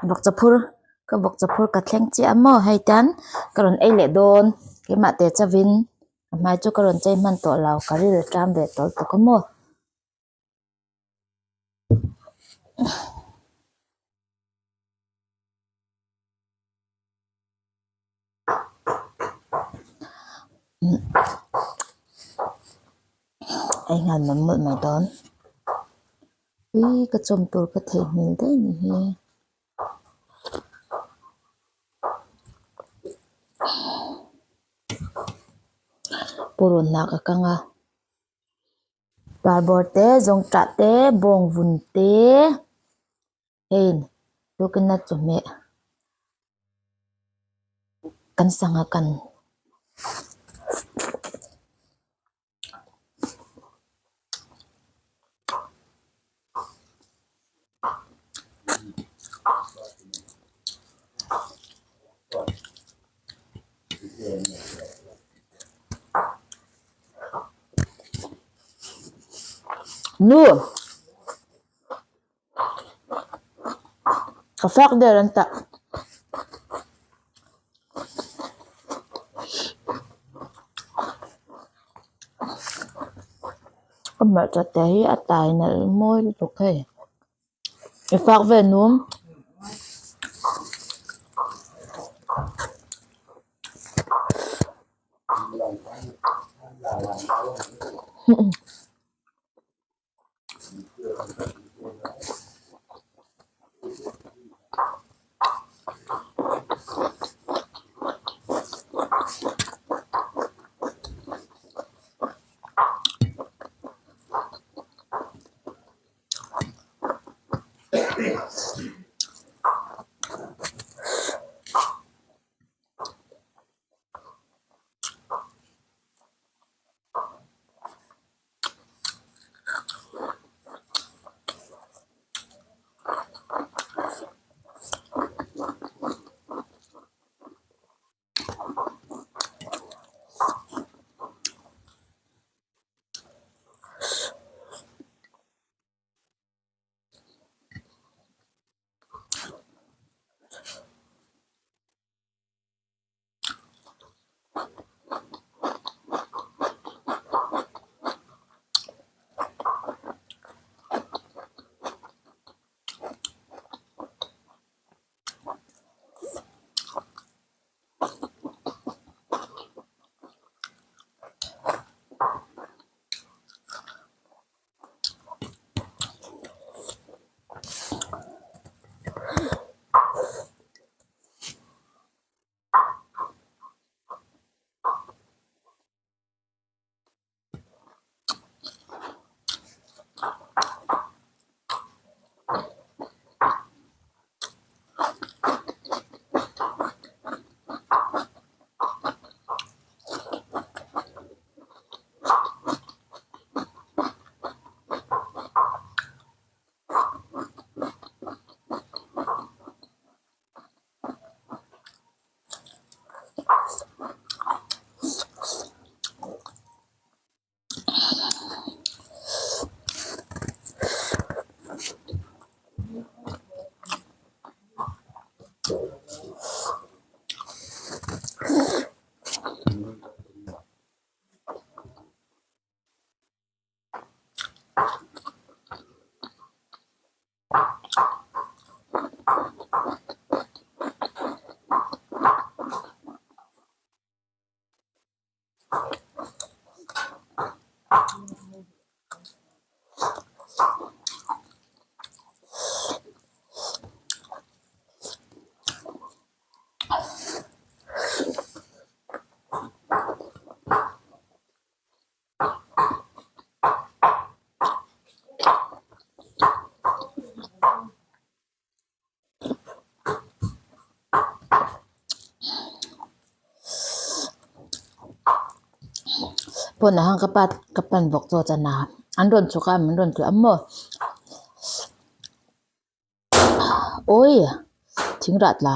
vok chapur ka vok chapur ka thleng chi amo hei tan karon ei le don ke ma te chavin mai chu karon chei man to law karil tram ve tol to kamo ai ngan man mul mai don ka chom tur ka thei mil de ni hi puron na ka kanga barbor te zong tra te bong vun te hein tukina chume kan sanga kan nu ka fak de ran ta mà cho thấy ở tại này môi tục hay phát về nuông pun na hang kapat kapan vok cho chana andron chuka mandron tu ammo oi thing rat la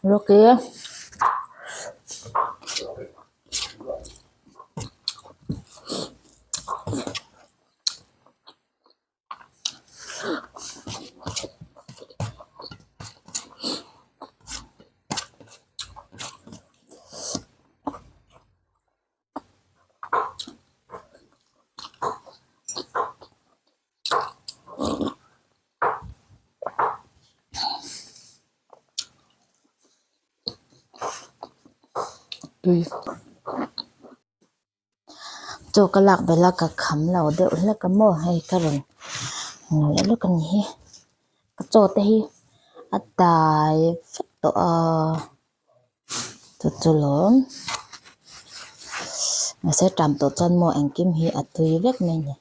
이렇게 tùy cho cái lạc về là cái khắm là để là cái mỏ hay cái rừng lại lúc cái gì cái chỗ đây at tài phát tổ tụt lớn mà sẽ trầm tổ chân mỏ anh kim hi at tùy vết này nhỉ.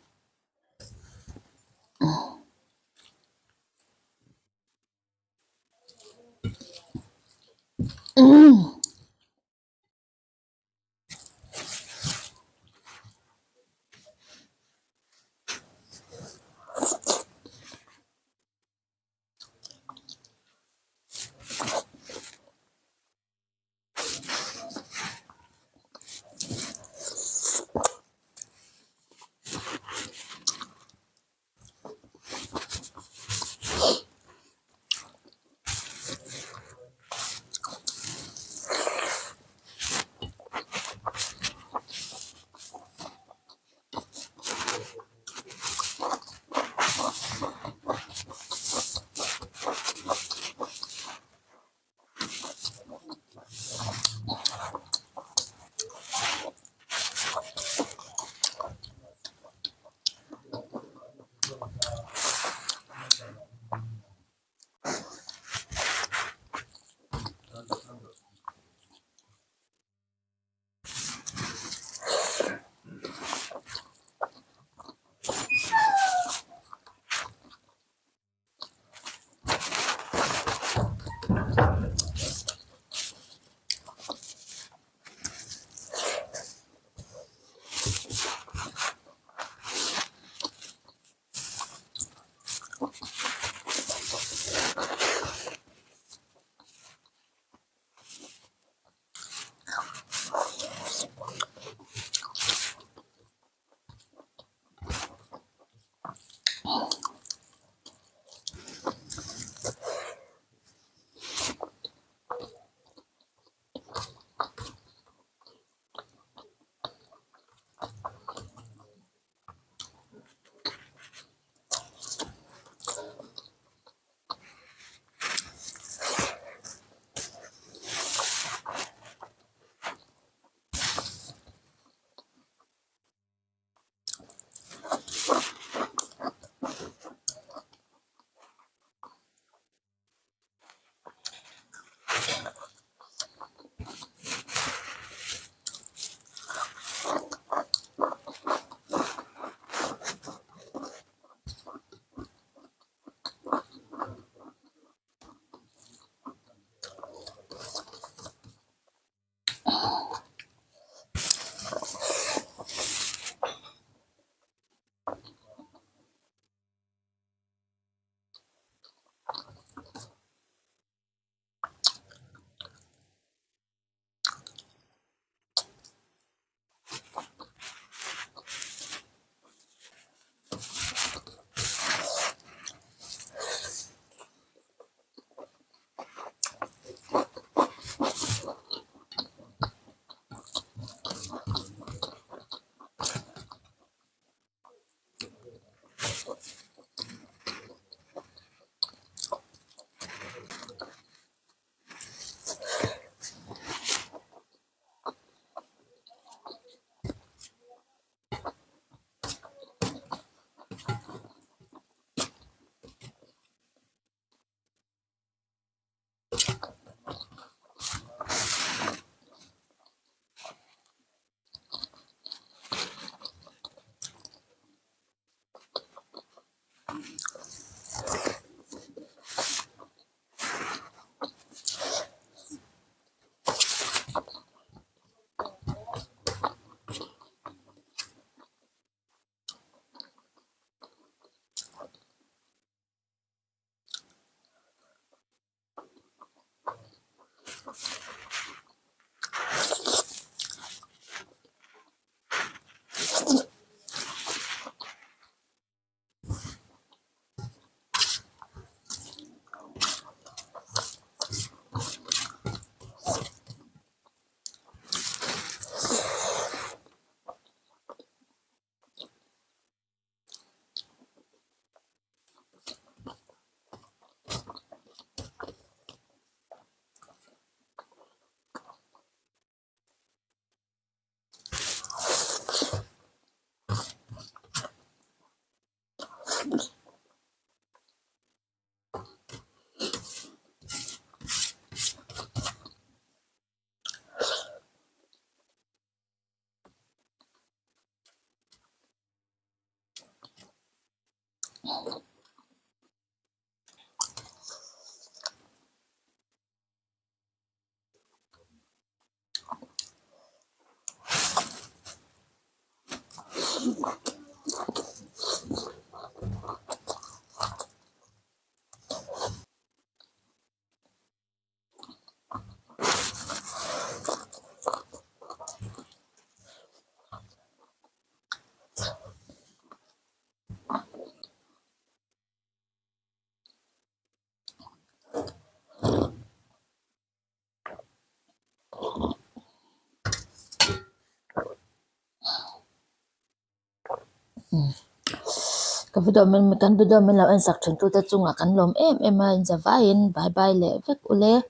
cái video mình kan video mình lau en sak thun tu ta chunga kan lom em em in za vain bye bye le vek ule